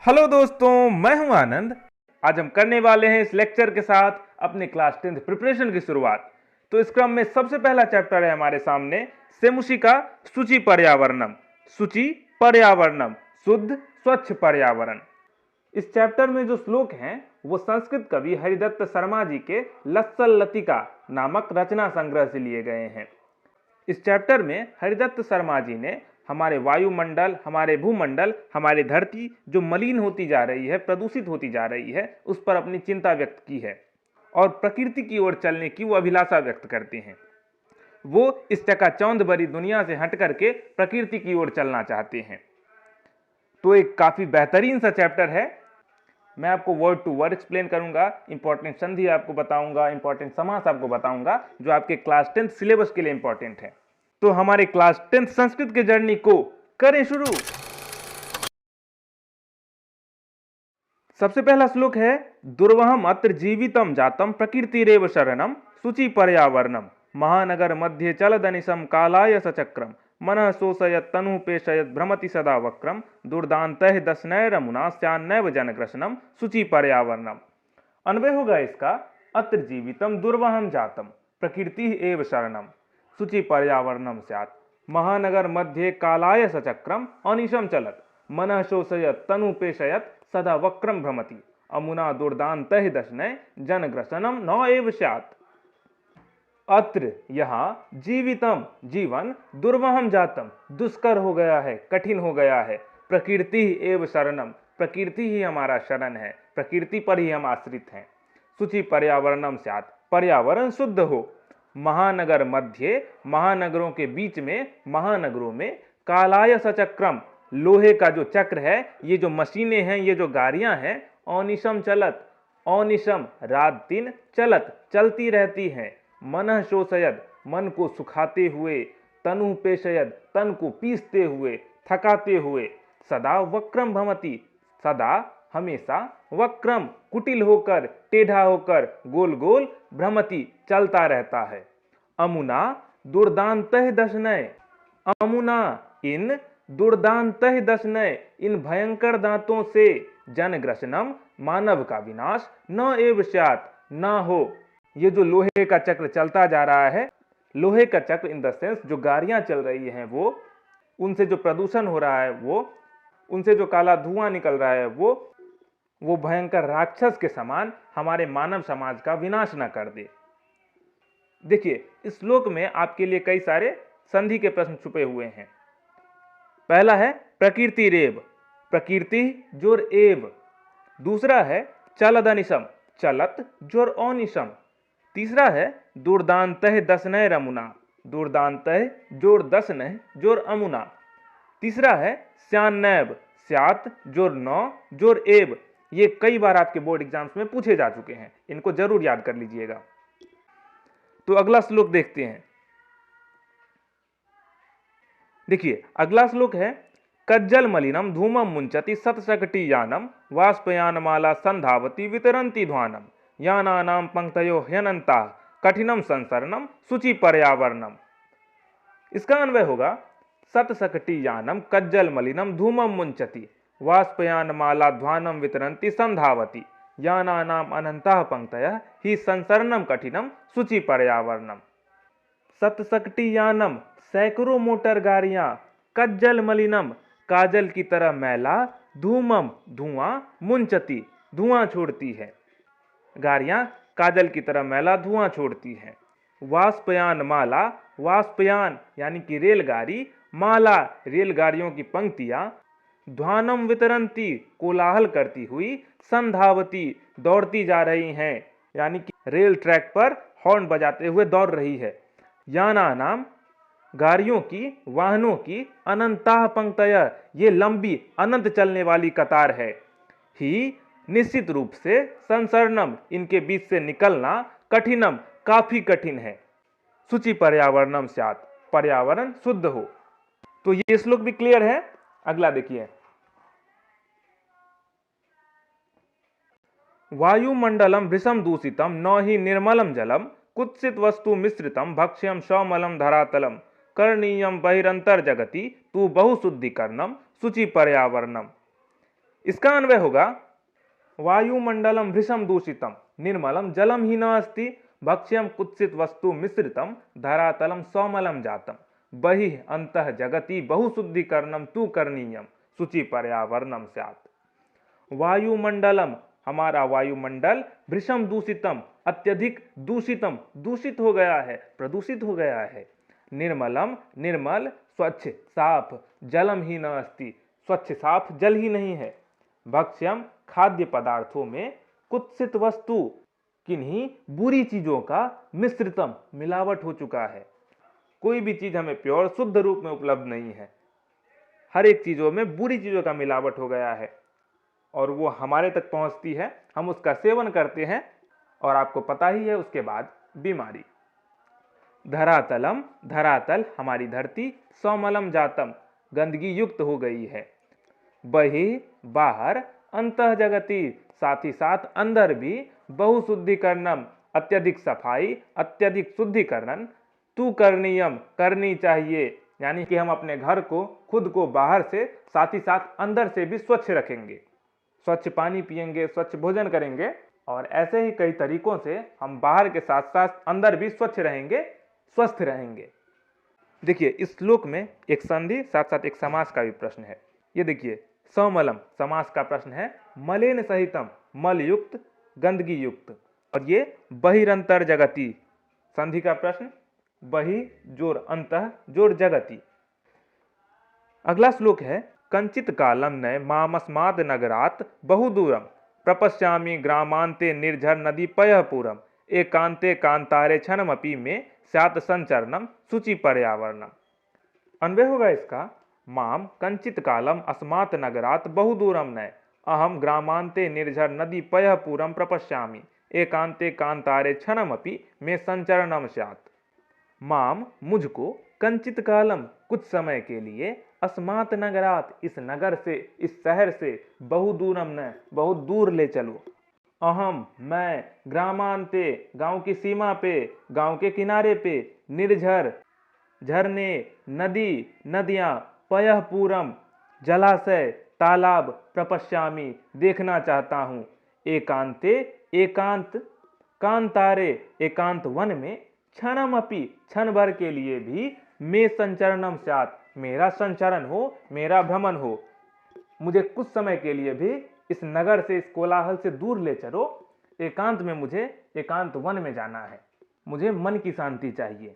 Hello दोस्तों, मैं हूं आनंद। आज हम करने वाले हैं इस लेक्चर के साथ अपने क्लास 10th प्रिपरेशन की शुरुआत। तो इस क्रम में सबसे पहला चैप्टर है हमारे सामने सेमुशी का शुचि पर्यावरणम। शुचि पर्यावरणम, शुद्ध स्वच्छ पर्यावरण। इस चैप्टर में जो श्लोक हैं वो संस्कृत कवि हरिदत्त शर्मा जी के लस्सल लतिका नामक रचना संग्रह से लिए गए हैं। इस चैप्टर में हरिदत्त शर्मा जी ने हमारे वायुमंडल, हमारे भूमंडल, हमारी धरती जो मलिन होती जा रही है, प्रदूषित होती जा रही है, उस पर अपनी चिंता व्यक्त की है और प्रकृति की ओर चलने की वो अभिलाषा व्यक्त करते हैं। वो इस चकाचौंध भरी दुनिया से हट करके प्रकृति की ओर चलना चाहते हैं। तो एक काफी बेहतरीन सा चैप्टर है। मैं आपको वर्ड टू वर्ड एक्सप्लेन करूंगा, इंपॉर्टेंट संधि आपको बताऊंगा, इंपॉर्टेंट समास आपको बताऊंगा जो आपके क्लास 10th सिलेबस के लिए इंपॉर्टेंट है। तो हमारे क्लास 10th संस्कृत के जर्नी को करें शुरू। सबसे पहला श्लोक है दुर्वहम अत्र जीवितम जातम प्रकृतिरेव शरणम शुचि पर्यावरणम महानगर मध्ये चलदनिशम कालाय सचक्रम मनः शोषयत तनुपेशयत भ्रमति सदा वक्रम दुर्दान्तः दशनैरमुना स्यान्नैव जनग्रसनम शुचि पर्यावरणम। अन्वय होगा इसका, अत्र जीवितम दुर्वहम जातम प्रकृति एव शरणम शुचि पर्यावरणम स्यात् महानगर मध्ये कालाय सचक्रम अनिशम चलत मनः शोषयत तनुपेशयत सदा वक्रम भ्रमति अमुना दुर्दान्तः दशनय जनग्रसनम न एव स्यात्। अत्र यहाँ जीवितम जीवन, दुर्वहम जातम दुष्कर हो गया है, कठिन हो गया है, प्रकृति एव शरणम प्रकृति ही हमारा शरण है, प्रकृति पर ही हम आश्रित हैं। शुचि पर्यावरणम स्यात् पर्यावरण शुद्ध हो। महानगर मध्य महानगरों के बीच में, महानगरों में कालाय सचक्रम लोहे का जो चक्र है, ये जो मशीनें हैं, ये जो गाड़ियां हैं, अनिशम चलत अनिशम रात दिन चलत चलती रहती हैं। मनः शोषयद मन को सुखाते हुए, तनु पेशयद तन को पीसते हुए, थकाते हुए, सदा वक्रम भ्रमति सदा हमेशा वक्रम कुटिल होकर, टेढ़ा होकर, गोल गोल भ्रमति चलता रहता है। अमुना दुर्दान्तः दशनय अमुना इन दुर्दान्तः दशनय इन भयंकर दांतों से जनग्रसनम मानव का विनाश न एव स्यात् न हो। ये जो लोहे का चक्र चलता जा रहा है, लोहे का चक्र इन द सेंस जो गाड़ियां चल रही हैं वो, उनसे जो प्रदूषण हो रहा है वो, उनसे जो काला धुआं निकल रहा है वो भयंकर राक्षस के समान हमारे मानव समाज का विनाश न कर दे। देखिए, इस श्लोक में आपके लिए कई सारे संधि के प्रश्न छुपे हुए हैं। पहला है प्रकृति रेव, प्रकृति जोर एव। दूसरा है चलदनिशम, चलत जोर अनिशम। तीसरा है दुर्दान्तः दशनय रमुना, दुर्दान्तः जोर दशनय जोर अमुना। तीसरा है स्यान्नैव, स्यात् जोर न जोर एव। ये कई बार आपके बोर्ड एग्जाम्स में पूछे जा चुके हैं, इनको जरूर याद कर लीजिएगा। तो अगला श्लोक देखते हैं। देखिए, अगला श्लोक है कज्जल मलिनम धूमम मुंचति सतशकटी यानम वाष्पयानमाला संधावती वितरंती ध्वानम यानानाम पंक्तयो ह्यनंता कठिनम संसरणम शुचि पर्यावरणम। इसका अन्वय होगा सतशकटी यानम कज्जल मलिनम धूमम मुंचति वाष्पयानमाला ध्वानम वितरंती संधावती यानानाम अनंता पंक्तयः ही संसरणम कठिनम शुचि पर्यावरणम। सतशकटी यानम सैकड़ों मोटर गाड़ियां, कज्जल मलिनम काजल की तरह मैला, धूमम धुआं, मुंचती धुआं छोड़ती है। गाड़ियां काजल की तरह मैला धुआं छोड़ती हैं। वाष्पयान माला, वाष्पयान यानी कि रेलगाड़ी, माला रेलगाड़ियों की पंक्तियां, ध्वानम वितरंती कोलाहल करती हुई, संधावती दौड़ती जा रही हैं, यानी कि रेल ट्रैक पर हॉर्न बजाते हुए दौड़ रही है। याना नाम गाड़ियों की, वाहनों की, अनंताः पंक्तयः ये लंबी अनंत चलने वाली कतार है। ही निश्चित रूप से, संसरणम इनके बीच से निकलना, कठिनम काफी कठिन है, शुचि पर्यावरणम स्यात् पर्यावरण शुद्ध हो। तो ये श्लोक भी क्लियर है। अगला देखिए, वायुमंडलम भृशम दूषितम न ही निर्मलम जलम कुत्सित वस्तु मिश्रितम भक्ष्यम सौमलम धरातलम करणीयम बहिरंतर जगति तू बहुशुद्धिकरणम शुचि पर्यावरणम। इसका अन्वय होगा वायुमंडलम भृशम दूषितम निर्मलम जलम ही न अस्ति भक्ष्यम कुत्सित वस्तु मिश्रितम धरातलम सौमलम जातम बहि अंतः जगति बहुशुद्धिकरणम तू करणीयम शुचि पर्यावरणम स्यात्। वायुमंडलम, हमारा वायुमंडल, भृशम दूषितम, अत्यधिक दूषितम, दूषित हो गया है, प्रदूषित हो गया है। निर्मलम, निर्मल, स्वच्छ, साफ, जलम ही न अस्ति, स्वच्छ साफ जल ही नहीं है। भक्ष्यम, खाद्य पदार्थों में, कुत्सित वस्तु, किन्हीं बुरी चीजों का, मिश्रितम, मिलावट हो चुका है। कोई भी चीज हमें प्योर शुद्ध रूप में उपलब्ध नहीं है, हर एक चीजों में बुरी चीजों का मिलावट हो गया है और वो हमारे तक पहुंचती है, हम उसका सेवन करते हैं और आपको पता ही है उसके बाद बीमारी। धरातलम, धरातल, हमारी धरती, सौमलम जातम, गंदगी युक्त हो गई है। बहि, बाहर, अंतः जगति, साथ ही साथ अंदर भी, बहुशुद्धिकरणम, अत्यधिक सफाई, अत्यधिक शुद्धिकरण, तू करणीयम, करनी चाहिए, यानी कि हम अपने घर को, खुद को बाहर से, साथ ही साथ अंदर से भी स्वच्छ रखेंगे, स्वच्छ पानी पिएंगे, स्वच्छ भोजन करेंगे और ऐसे ही कई तरीकों से हम बाहर के साथ साथ अंदर भी स्वच्छ रहेंगे, स्वस्थ रहेंगे। देखिए इस श्लोक में एक संधि साथ साथ एक समास का भी प्रश्न है। ये देखिए समलम समास का प्रश्न है, मलेन सहितम, मल युक्त, गंदगी युक्त, और ये बहिरंतर जगति संधि का प्रश्न, बहि जोर अंतः जोर जगति। अगला श्लोक है, कंचित कालम नय मामस्माद नगरात बहुदूरम प्रपश्यामि ग्रामांते निर्झर नदी पयःपुरम एकांते कांतारे क्षणमपि में स्यात् संचरणम शुचि पर्यावरणम। अन्वय होगा इसका, माम कंचित कालम अस्मात् नगरात बहुदूरम नय अहम ग्रामांते निर्झर नदी पयःपुरम प्रपश्यामि एकांते कांतारे क्षणमपि में संचरणम स्यात्। माम, मुझको, कंचित कालम, कुछ समय के लिए, अस्मात् नगरात, इस नगर से, इस शहर से, बहुदूरम न, बहुत दूर ले चलो। अहम, मैं, ग्रामांते, गांव की सीमा पे, गांव के किनारे पे, निर्झर, झरने, नदी, नदियां, पयःपुरम, जलाशय, तालाब, प्रपश्यामि, देखना चाहता हूं, एकांते, एकांत, कांतारे, एकांत वन में, क्षणमपि, क्षण भर के लिए भी, मे संचरणम स्यात्, मेरा संचरण हो, मेरा भ्रमण हो, मुझे कुछ समय के लिए भी इस नगर से, इस कोलाहल से दूर ले चलो, एकांत में, मुझे एकांत वन में जाना है, मुझे मन की शांति चाहिए।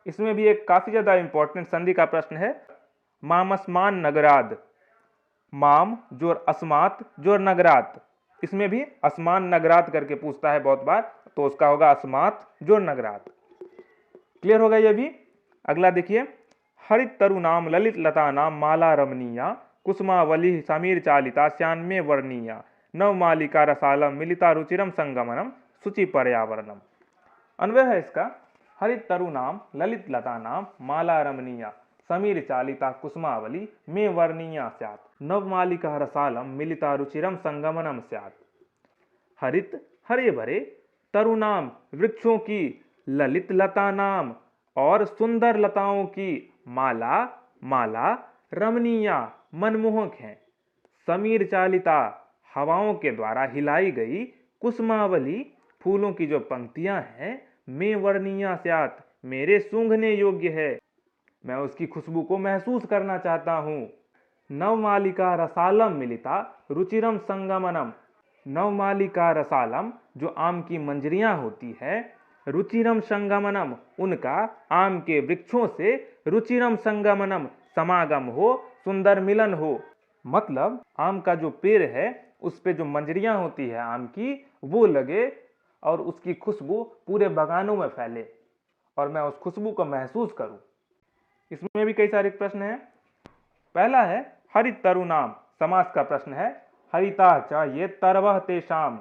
इसमें भी एक काफी ज्यादा इंपॉर्टेंट संधि का प्रश्न है, मामस्मान नगराद, माम जोर अस्मात जोर नगरात, इसमें भी असमान नगरात करके पूछता है बहुत बार, तो उसका होगा अस्मात जोर नगरात। क्लियर होगा ये भी। अगला देखिए, हरित तरु नाम ललित लता नाम माला रमणीया कुसुमावली समीर चालिता श्यान्मे वर्णीया नव मालिका रसालम मिलिता रुचिरम संगमनम शुचि पर्यावरणम। अन्वय है इसका, हरित तरु नाम ललित लता नाम माला रमणीया समीर चालिता कुसुमावली में वर्णीया स्यात् नव मालिका रसालम मिलिता रुचिरम संगमनम स्यात्। हरित, हरे भरे, तरुनाम, वृक्षों की, ललित लता नाम, और सुंदर लताओं की, माला, माला, रमणीया, मनमोहक हैं, समीर चालिता, हवाओं के द्वारा हिलाई गई, कुसुमावली, फूलों की जो पंक्तियां हैं, में वर्णीया स्यात्, मेरे सूंघने योग्य है, मैं उसकी खुशबू को महसूस करना चाहता हूं। नवमालिका रसालम मिलिता रुचिरम संगमनम, नवमालिका रसालम, जो आम की मंजरियां होती है, रुचिरम संगमनम, उनका आम के वृक्षों से, रुचिरम संगमनम, समागम हो, सुंदर मिलन हो, मतलब आम का जो पेड़ है उस पे जो मंजरियां होती है आम की, वो लगे और उसकी खुशबू पूरे बागानों में फैले और मैं उस खुशबू को महसूस करूं। इसमें भी कई सारे प्रश्न हैं। पहला है हरित तरु नाम, समास का प्रश्न है, हरिता च ये तरवह तेषाम,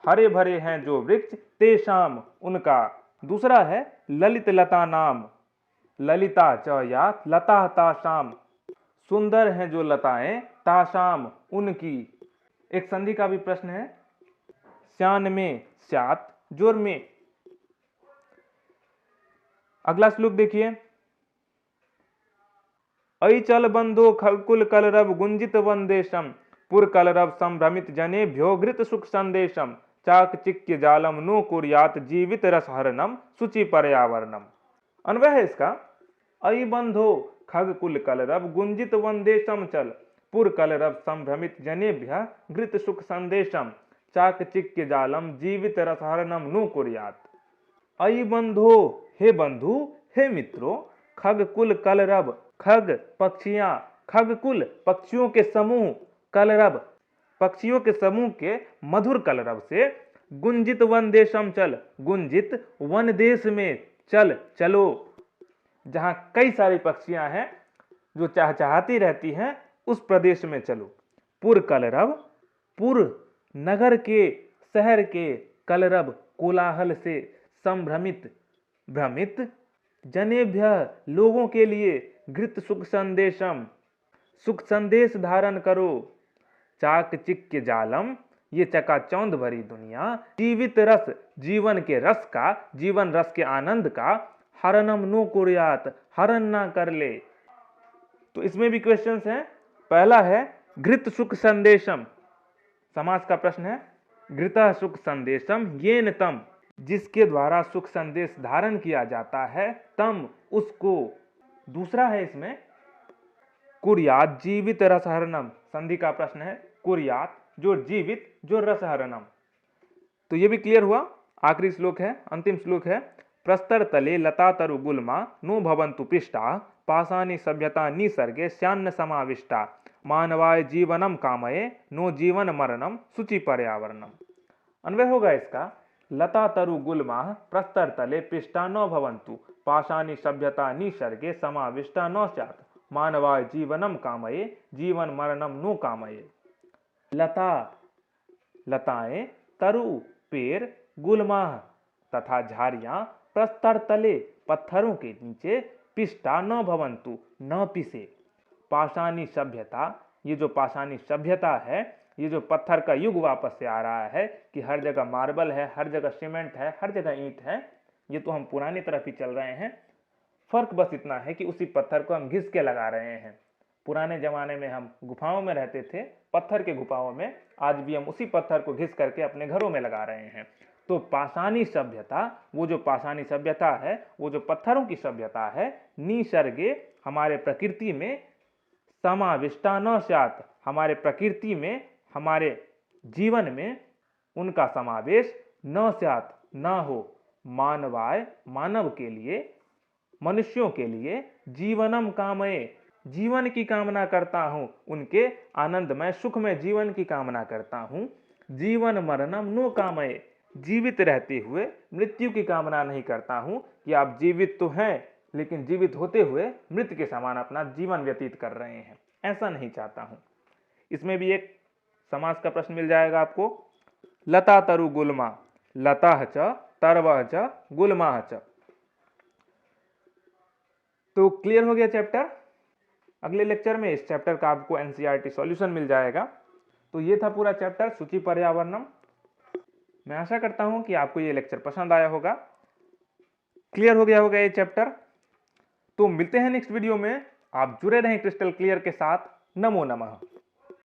हरे भरे हैं जो वृक्ष, तेषाम, उनका। दूसरा है ललित लता नाम, ललिता च या लता ताशाम, सुंदर हैं जो लताएं, ताशाम, उनकी। एक संधि का भी प्रश्न है, श्यान में, स्यात्, जोर में। अगला श्लोक देखिए, अचल बंधो खलकुल कलरव गुंजित वंदेशम पुर कलरव संभ्रमित जनेभ्यो घृत सुख संदेशम चाकचिक्य जालम नो कुर्यात जीवित रसहरणम शुचि पर्यावरणम। अन्वय है इसका, अयि बंधो खग कुल कलरव गुंजित वंदेशम चल पुर कलरव संभ्रमित जनेभ्य घृत सुख संदेशम चाकचिक्य जालम जीवित रसहरणम नो कुर्यात। अयि बंधो, हे बंधु, हे मित्रों, खग कुल कलरव, खग पक्षियां, खग कुल पक्षियों के समूह, कलरव पक्षियों के समूह के मधुर कलरव से, गुंजित वन देशम चल, गुंजित वन देश में चल, चलो, जहां कई सारी पक्षियां हैं जो चहचहाती रहती हैं, उस प्रदेश में चलो। पुर कलरव, पुर नगर के, शहर के, कलरव कोलाहल से, संभ्रमित भ्रमित, जनेभ्य लोगों के लिए, घृत सुख संदेशम सुख संदेश धारण करो, चाकचिक्य जालम ये चकाचौंध भरी दुनिया, जीवित रस जीवन के रस का, जीवन रस के आनंद का, हरणम नो कुर्यात हरण ना कर ले। तो इसमें भी क्वेश्चंस हैं। पहला है घृत सुख संदेशम, समास का प्रश्न है, घृतः सुख संदेशम येन तम, जिसके द्वारा सुख संदेश धारण किया जाता है, तम उसको। दूसरा है इसमें कुर्यात जीवित रसहरणम, संधि का प्रश्न है, कुर्यात जो जीवित, जो रसहरणम। तो ये भी क्लियर हुआ। आखिरी श्लोक है, अंतिम श्लोक है, प्रस्तर तले लता तरु गुल्मा नो भवन्तु पिष्टा पाषाणी सभ्यता निसर्गे श्यान्न समाविष्टा मानवाय जीवनम कामये नो जीवन मरणम शुचि पर्यावरणम। अन्वय होगा इसका, लता तरु गुल्मा प्रस्तर तले पिष्टा न भवन्तु पाषाणी सभ्यता निसर्गे समाविष्टा न स्यात् मानवाय जीवनम कामये जीवन मरणम नो कामये। लता लताएं, तरु पेड़, गुलमाह तथा झाड़ियां प्रस्तर तले पत्थरों के नीचे, पिष्टा न भवन्तु न पिसे, पाषाणी सभ्यता ये जो पाषाणी सभ्यता है, ये जो पत्थर का युग वापस से आ रहा है कि हर जगह मार्बल है, हर जगह सीमेंट है, हर जगह ईंट है, ये तो हम पुरानी तरफ ही चल रहे हैं। फर्क बस इतना है कि उसी पत्थर को हम घिस के लगा रहे हैं। पुराने जमाने में हम गुफाओं में रहते थे, पत्थर के गुफाओं में, आज भी हम उसी पत्थर को घिस करके अपने घरों में लगा रहे हैं। तो पाषाणी सभ्यता, वो जो पाषाणी सभ्यता है, वो जो पत्थरों की सभ्यता है, निसर्गे हमारे प्रकृति में, समाविष्टा न स्यात् हमारे प्रकृति में, हमारे जीवन में उनका समावेश न स्यात् न हो, मानवाय मानव के लिए, मनुष्यों के लिए, जीवनम कामये जीवन की कामना करता हूं, उनके आनंदमय सुखमय जीवन की कामना करता हूं, जीवन मरणम नो कामये जीवित रहते हुए मृत्यु की कामना नहीं करता हूं कि आप जीवित तो हैं लेकिन जीवित होते हुए मृत्यु के समान अपना जीवन व्यतीत कर रहे हैं, ऐसा नहीं चाहता हूं। इसमें भी एक समास का प्रश्न मिल जाएगा आपको, लता तरु गुल्मा, लता च तरवः च गुल्मा च। तो क्लियर हो गया चैप्टर। अगले लेक्चर में इस चैप्टर का आपको एनसीईआरटी सॉल्यूशन मिल जाएगा। तो ये था पूरा चैप्टर शुचि पर्यावरणम। मैं आशा करता हूं कि आपको ये लेक्चर पसंद आया होगा, क्लियर हो गया होगा ये चैप्टर। तो मिलते हैं नेक्स्ट वीडियो में, आप जुड़े रहें क्रिस्टल क्लियर के साथ। नमो नमः।